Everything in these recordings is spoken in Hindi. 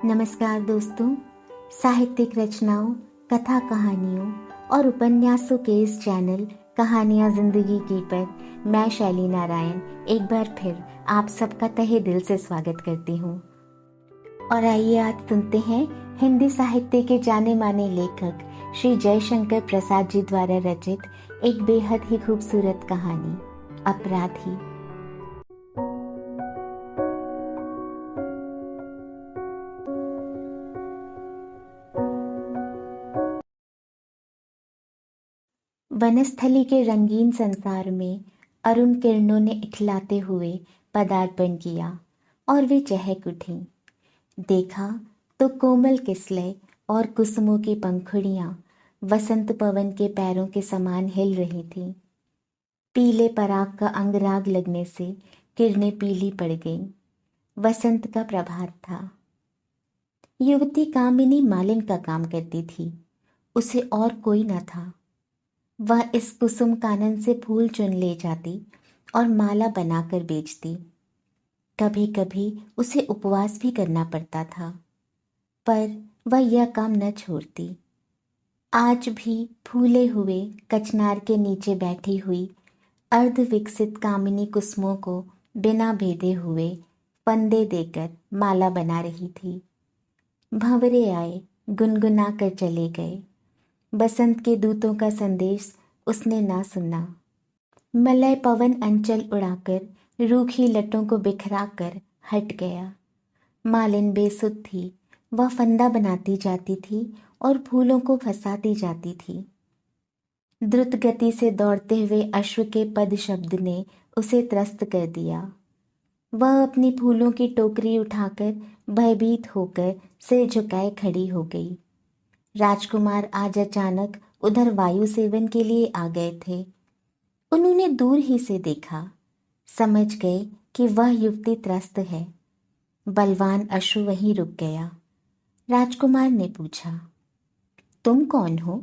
नमस्कार दोस्तों। साहित्यिक रचनाओं, कथा कहानियों और उपन्यासों के इस चैनल कहानियाँ जिंदगी की पर मैं शैली नारायण एक बार फिर आप सबका तहे दिल से स्वागत करती हूँ। और आइए आज सुनते हैं हिंदी साहित्य के जाने माने लेखक श्री जयशंकर प्रसाद जी द्वारा रचित एक बेहद ही खूबसूरत कहानी, अपराधी। वनस्थली के रंगीन संसार में अरुण किरणों ने इखलाते हुए पदार्पण किया और वे चहक उठीं। देखा तो कोमल किसलय और कुसुमों की पंखुड़ियां वसंत पवन के पैरों के समान हिल रही थीं। पीले पराग का अंगराग लगने से किरणें पीली पड़ गईं। वसंत का प्रभात था। युवती कामिनी मालिन का काम करती थी, उसे और कोई न था। वह इस कुसुम कानन से फूल चुन ले जाती और माला बनाकर बेचती। कभी कभी उसे उपवास भी करना पड़ता था, पर वह यह काम न छोड़ती। आज भी फूले हुए कचनार के नीचे बैठी हुई अर्ध विकसित कामिनी कुसुमों को बिना भेदे हुए फंदे देकर माला बना रही थी। भंवरे आए, गुनगुना कर चले गए। बसंत के दूतों का संदेश उसने ना सुना। मलय पवन अंचल उड़ाकर रूखी लटों को बिखरा कर हट गया। मालिन बेसुध थी। वह फंदा बनाती जाती थी और फूलों को फंसाती जाती थी। द्रुत गति से दौड़ते हुए अश्व के पद शब्द ने उसे त्रस्त कर दिया। वह अपनी फूलों की टोकरी उठाकर भयभीत होकर सिर झुकाए खड़ी हो गई। राजकुमार आज अचानक उधर वायु सेवन के लिए आ गए थे। उन्होंने दूर ही से देखा, समझ गए कि वह युवती त्रस्त है। बलवान अश्व वहीं रुक गया। राजकुमार ने पूछा, तुम कौन हो?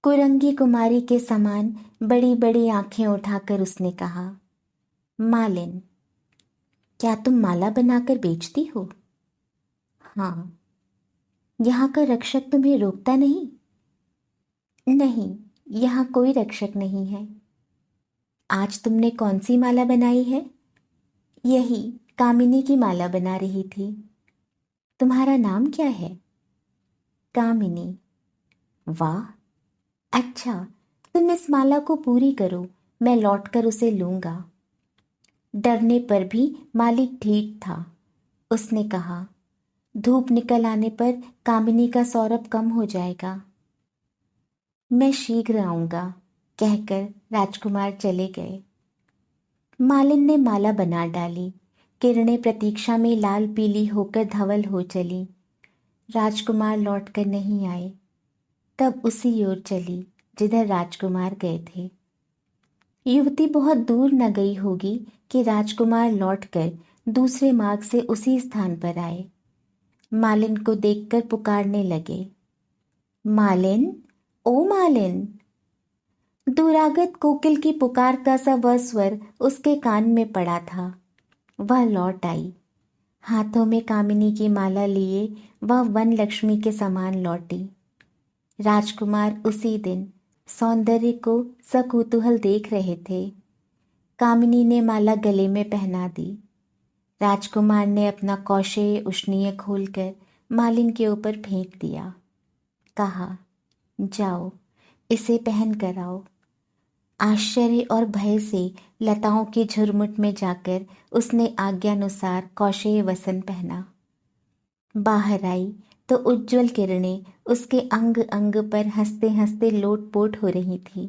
कुरंगी कुमारी के समान बड़ी बड़ी आंखें उठाकर उसने कहा, मालिन। क्या तुम माला बनाकर बेचती हो? हाँ। यहाँ का रक्षक तुम्हें रोकता नहीं? नहीं, यहाँ कोई रक्षक नहीं है। आज तुमने कौन सी माला बनाई है? यही कामिनी की माला बना रही थी। तुम्हारा नाम क्या है? कामिनी। वाह, अच्छा, तुम इस माला को पूरी करो, मैं लौटकर उसे लूंगा। डरने पर भी मालिक ठीक था। उसने कहा, धूप निकल आने पर कामिनी का सौरभ कम हो जाएगा। मैं शीघ्र आऊंगा, कहकर राजकुमार चले गए। मालिन ने माला बना डाली। किरणें प्रतीक्षा में लाल पीली होकर धवल हो चली। राजकुमार लौटकर नहीं आए। तब उसी ओर चली जिधर राजकुमार गए थे। युवती बहुत दूर न गई होगी कि राजकुमार लौटकर दूसरे मार्ग से उसी स्थान पर आए। मालिन को देखकर पुकारने लगे, मालिन, ओ मालिन। दूरागत कोकिल की पुकार का सा वह स्वर उसके कान में पड़ा था। वह लौट आई। हाथों में कामिनी की माला लिए वह वन लक्ष्मी के समान लौटी। राजकुमार उसी दिन सौंदर्य को सकुतूहल देख रहे थे। कामिनी ने माला गले में पहना दी। राजकुमार ने अपना कौशेय उष्णीय खोलकर मालिन के ऊपर फेंक दिया। कहा, जाओ, इसे पहन कर आओ। आश्चर्य और भय से लताओं की झुरमुट में जाकर उसने आज्ञानुसार कौशेय वसन पहना। बाहर आई तो उज्ज्वल किरणें उसके अंग अंग पर हंसते हंसते लोटपोट हो रही थी।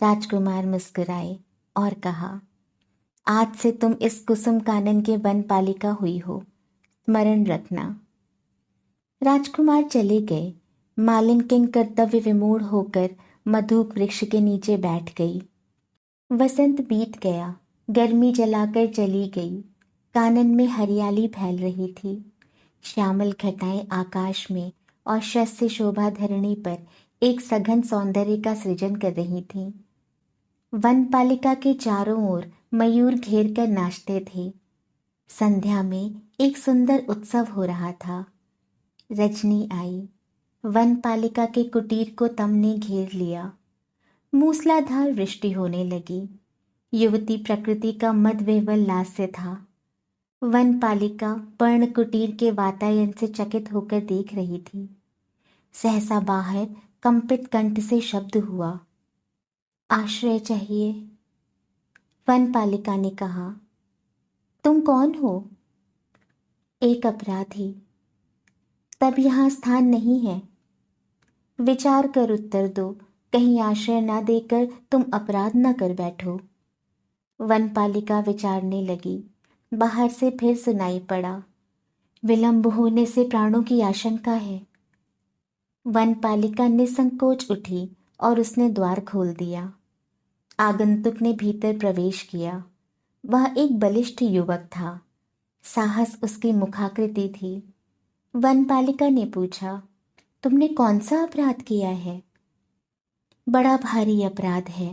राजकुमार मुस्कुराए और कहा, आज से तुम इस कुसुम कानन के वन पालिका हुई हो, स्मरण रखना। राजकुमार चले गए। मालिन किंग कर्तव्य विमूढ़ होकर मधुक वृक्ष के नीचे बैठ गई। वसंत बीत गया, गर्मी जलाकर चली गई। कानन में हरियाली फैल रही थी। श्यामल घटाएं आकाश में और शस्य शोभा धरणी पर एक सघन सौंदर्य का सृजन कर रही थीं। वन पालिका के चारों ओर मयूर घेर कर नाचते थे। संध्या में एक सुंदर उत्सव हो रहा था। रजनी आई। वनपालिका के कुटीर को तम ने घेर लिया। मूसलाधार वृष्टि होने लगी। युवती प्रकृति का मदविह्वल लास्य था। वनपालिका पर्ण कुटीर के वातायन से चकित होकर देख रही थी। सहसा बाहर कंपित कंठ से शब्द हुआ, आश्रय चाहिए। वनपालिका ने कहा, तुम कौन हो? एक अपराधी। तब यहाँ स्थान नहीं है। विचार कर उत्तर दो, कहीं आश्रय ना देकर तुम अपराध न कर बैठो। वनपालिका विचारने लगी। बाहर से फिर सुनाई पड़ा, विलंब होने से प्राणों की आशंका है। वनपालिका निसंकोच उठी और उसने द्वार खोल दिया। आगंतुक ने भीतर प्रवेश किया। वह एक बलिष्ठ युवक था। साहस उसकी मुखाकृति थी। वनपालिका ने पूछा, तुमने कौन सा अपराध किया है? बड़ा भारी अपराध है,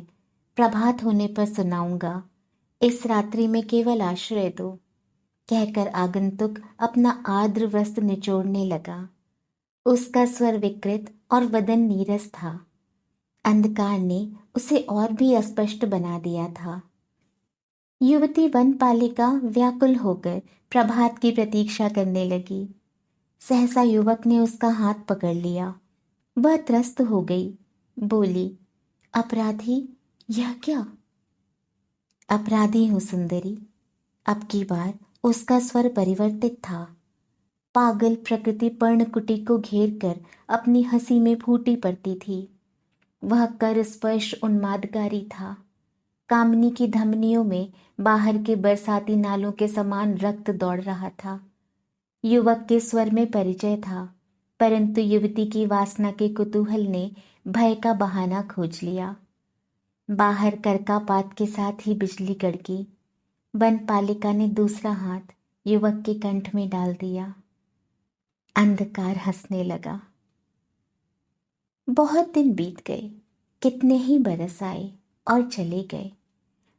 प्रभात होने पर सुनाऊंगा। इस रात्रि में केवल आश्रय दो। कहकर आगंतुक अपना आर्द्र वस्त्र निचोड़ने लगा। उसका स्वर विकृत और वदन नीरस था। अंधकार ने उसे और भी अस्पष्ट बना दिया था। युवती वनपालिका व्याकुल होकर प्रभात की प्रतीक्षा करने लगी। सहसा युवक ने उसका हाथ पकड़ लिया। वह त्रस्त हो गई। बोली, अपराधी, यह क्या? अपराधी हूं सुंदरी। अब की बार उसका स्वर परिवर्तित था। पागल प्रकृति पर्णकुटी को घेर कर अपनी हंसी में फूटी पड़ती थी। वह कर स्पर्श उन्मादकारी था। कामनी की धमनियों में बाहर के बरसाती नालों के समान रक्त दौड़ रहा था। युवक के स्वर में परिचय था, परंतु युवती की वासना के कुतूहल ने भय का बहाना खोज लिया। बाहर करकापात के साथ ही बिजली कड़की। वनपालिका ने दूसरा हाथ युवक के कंठ में डाल दिया। अंधकार हंसने लगा। बहुत दिन बीत गए, कितने ही बरस आए और चले गए।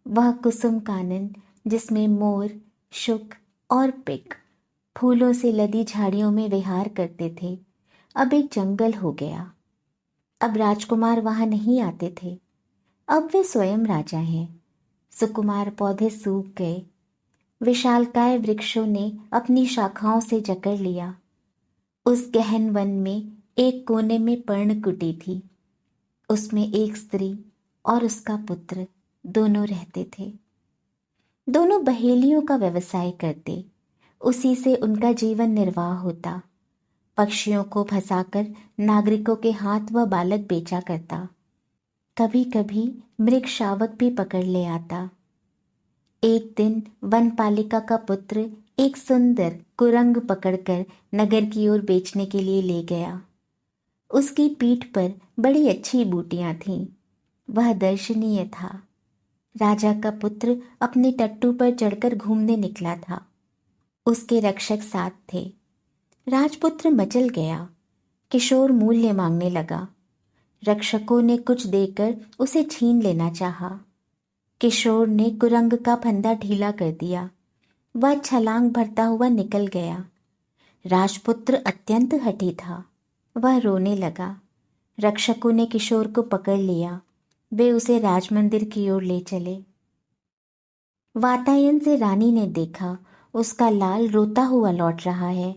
वह कुसुम कानन जिसमें मोर, शुक और पिक फूलों से लदी झाड़ियों में विहार करते थे, अब एक जंगल हो गया। अब राजकुमार वहां नहीं आते थे। अब वे स्वयं राजा हैं। सुकुमार पौधे सूख गए। विशालकाय वृक्षों ने अपनी शाखाओं से जकड़ लिया। उस गहन वन में एक कोने में पर्णकुटी थी। उसमें एक स्त्री और उसका पुत्र दोनों रहते थे। दोनों बहेलियों का व्यवसाय करते। उसी से उनका जीवन निर्वाह होता। पक्षियों को फंसाकर नागरिकों के हाथ वह बालक बेचा करता। कभी कभी मृग शावक भी पकड़ ले आता। एक दिन वनपालिका का पुत्र एक सुंदर कुरंग पकड़कर नगर की ओर बेचने के लिए ले गया। उसकी पीठ पर बड़ी अच्छी बूटियां थीं। वह दर्शनीय था। राजा का पुत्र अपने टट्टू पर चढ़कर घूमने निकला था। उसके रक्षक साथ थे। राजपुत्र मचल गया। किशोर मूल्य मांगने लगा। रक्षकों ने कुछ देकर उसे छीन लेना चाहा। किशोर ने कुरंग का फंदा ढीला कर दिया। वह छलांग भरता हुआ निकल गया। राजपुत्र अत्यंत हठी था। वह रोने लगा। रक्षकों ने किशोर को पकड़ लिया। वे उसे राजमंदिर की ओर ले चले। वातायन से रानी ने देखा, उसका लाल रोता हुआ लौट रहा है।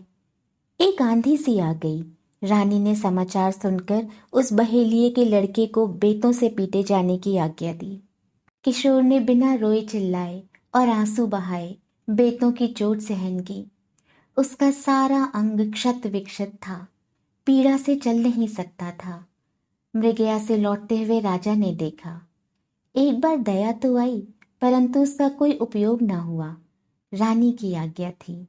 एक आंधी सी आ गई। रानी ने समाचार सुनकर उस बहेलिये के लड़के को बेतों से पीटे जाने की आज्ञा दी। किशोर ने बिना रोए चिल्लाए और आंसू बहाए बेतों की चोट सहन की। उसका सारा अंग क्षत विक्षत था। पीड़ा से चल नहीं सकता था। मृगया से लौटते हुए राजा ने देखा। एक बार दया तो आई, परंतु उसका कोई उपयोग न हुआ। रानी की आज्ञा थी।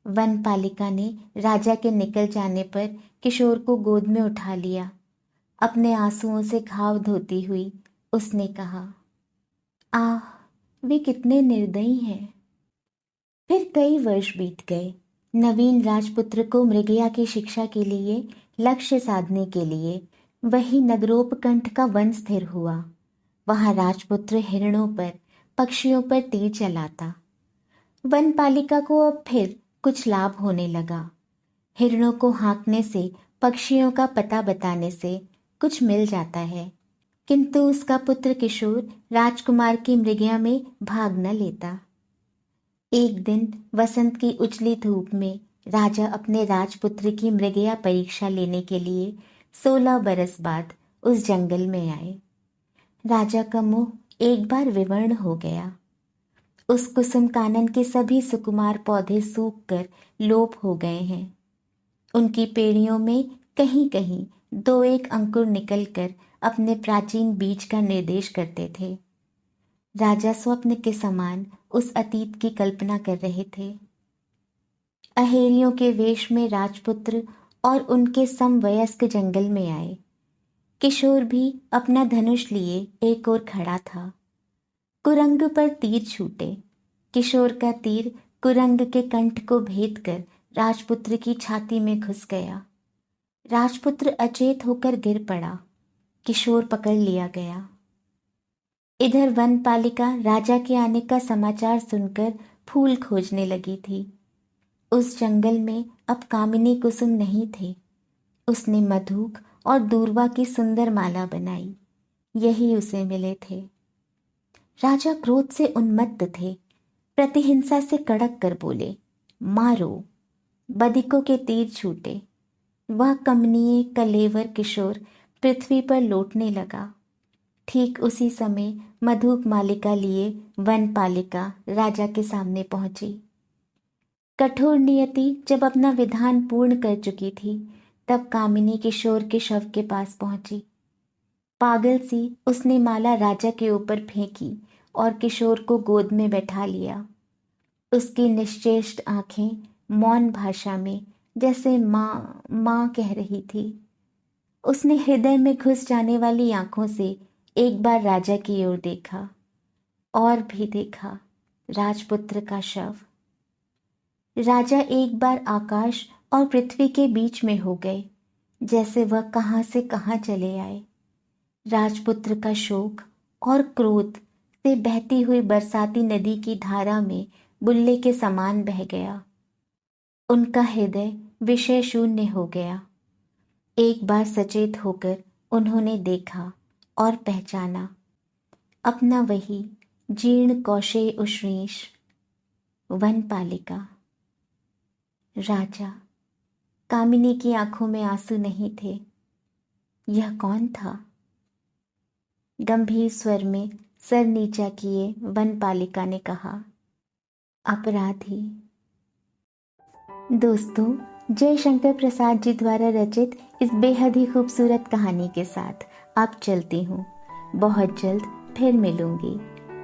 वनपालिका ने राजा के निकल जाने पर किशोर को गोद में उठा लिया। अपने आंसुओं से घाव धोती हुई उसने कहा, आह, वे कितने निर्दयी हैं। फिर कई वर्ष बीत गए। नवीन राजपुत्र को मृगया की शिक्षा के लिए लक्ष्य साधने के लिए वही नगरोपकंठ का वन स्थिर हुआ। वहां राजपुत्र हिरणों पर, पक्षियों पर तीर चलाता। वनपालिका को अब फिर कुछ लाभ होने लगा। हिरणों को हाँकने से, पक्षियों का पता बताने से कुछ मिल जाता है, किंतु उसका पुत्र किशोर राजकुमार की मृगया में भाग न लेता। एक दिन वसंत की उजली धूप में राजा अपने राजपुत्र की मृगया परीक्षा लेने के लिए 16 बरस बाद उस जंगल में आए। राजा का मुंह एक बार विवर्ण हो गया। उस कुसुम कानन के सभी सुकुमार पौधे सूख कर लोप हो गए हैं। उनकी पेड़ियों में कहीं कहीं 2-1 अंकुर निकलकर अपने प्राचीन बीज का निर्देश करते थे। राजा स्वप्न के समान उस अतीत की कल्पना कर रहे थे। अहेरियों के वेश में राजपुत्र और उनके समवयस्क जंगल में आए। किशोर भी अपना धनुष लिए एक ओर खड़ा था। कुरंग पर तीर छूटे। किशोर का तीर कुरंग के कंठ को भेद कर राजपुत्र की छाती में घुस गया। राजपुत्र अचेत होकर गिर पड़ा। किशोर पकड़ लिया गया। इधर वनपालिका राजा के आने का समाचार सुनकर फूल खोजने लगी थी। उस जंगल में अब कामिनी कुसुम नहीं थे। उसने मधुक और दूर्वा की सुंदर माला बनाई। यही उसे मिले थे। राजा क्रोध से उन्मत्त थे। प्रतिहिंसा से कड़क कर बोले, मारो। बदिकों के तीर छूटे। वह कमनीय कलेवर किशोर पृथ्वी पर लौटने लगा। ठीक उसी समय मधुक मालिका लिए वनपालिका राजा के सामने पहुंची। कठोर नियति जब अपना विधान पूर्ण कर चुकी थी, तब कामिनी किशोर के शव के पास पहुंची। पागल सी उसने माला राजा के ऊपर फेंकी और किशोर को गोद में बैठा लिया। उसकी निश्चेष्ट आंखें मौन भाषा में जैसे माँ माँ कह रही थी। उसने हृदय में घुस जाने वाली आंखों से एक बार राजा की ओर देखा और भी देखा राजपुत्र का शव। राजा एक बार आकाश और पृथ्वी के बीच में हो गए, जैसे वह कहाँ से कहाँ चले आए। राजपुत्र का शोक और क्रोध से बहती हुई बरसाती नदी की धारा में बुल्ले के समान बह गया। उनका हृदय विषय शून्य हो गया। एक बार सचेत होकर उन्होंने देखा और पहचाना अपना वही जीर्ण कौशे उश्रीष वनपालिका। राजा। कामिनी की आंखों में आंसू नहीं थे। यह कौन था? गंभीर स्वर में सर नीचा किए वनपालिका ने कहा, अपराधी। दोस्तों, जयशंकर प्रसाद जी द्वारा रचित इस बेहद ही खूबसूरत कहानी के साथ आप चलती हूँ। बहुत जल्द फिर मिलूंगी।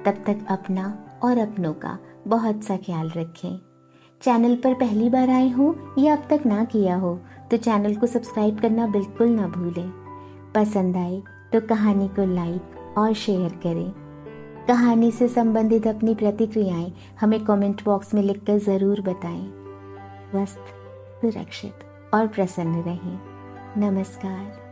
तब तक अपना और अपनों का बहुत सा ख्याल रखें। चैनल पर पहली बार आए हो या अब तक ना किया हो तो चैनल को सब्सक्राइब करना बिल्कुल ना भूलें। पसंद आए तो कहानी को लाइक और शेयर करें। कहानी से संबंधित अपनी प्रतिक्रियाएं हमें कमेंट बॉक्स में लिखकर ज़रूर बताएं। स्वस्थ, सुरक्षित और प्रसन्न रहें। नमस्कार।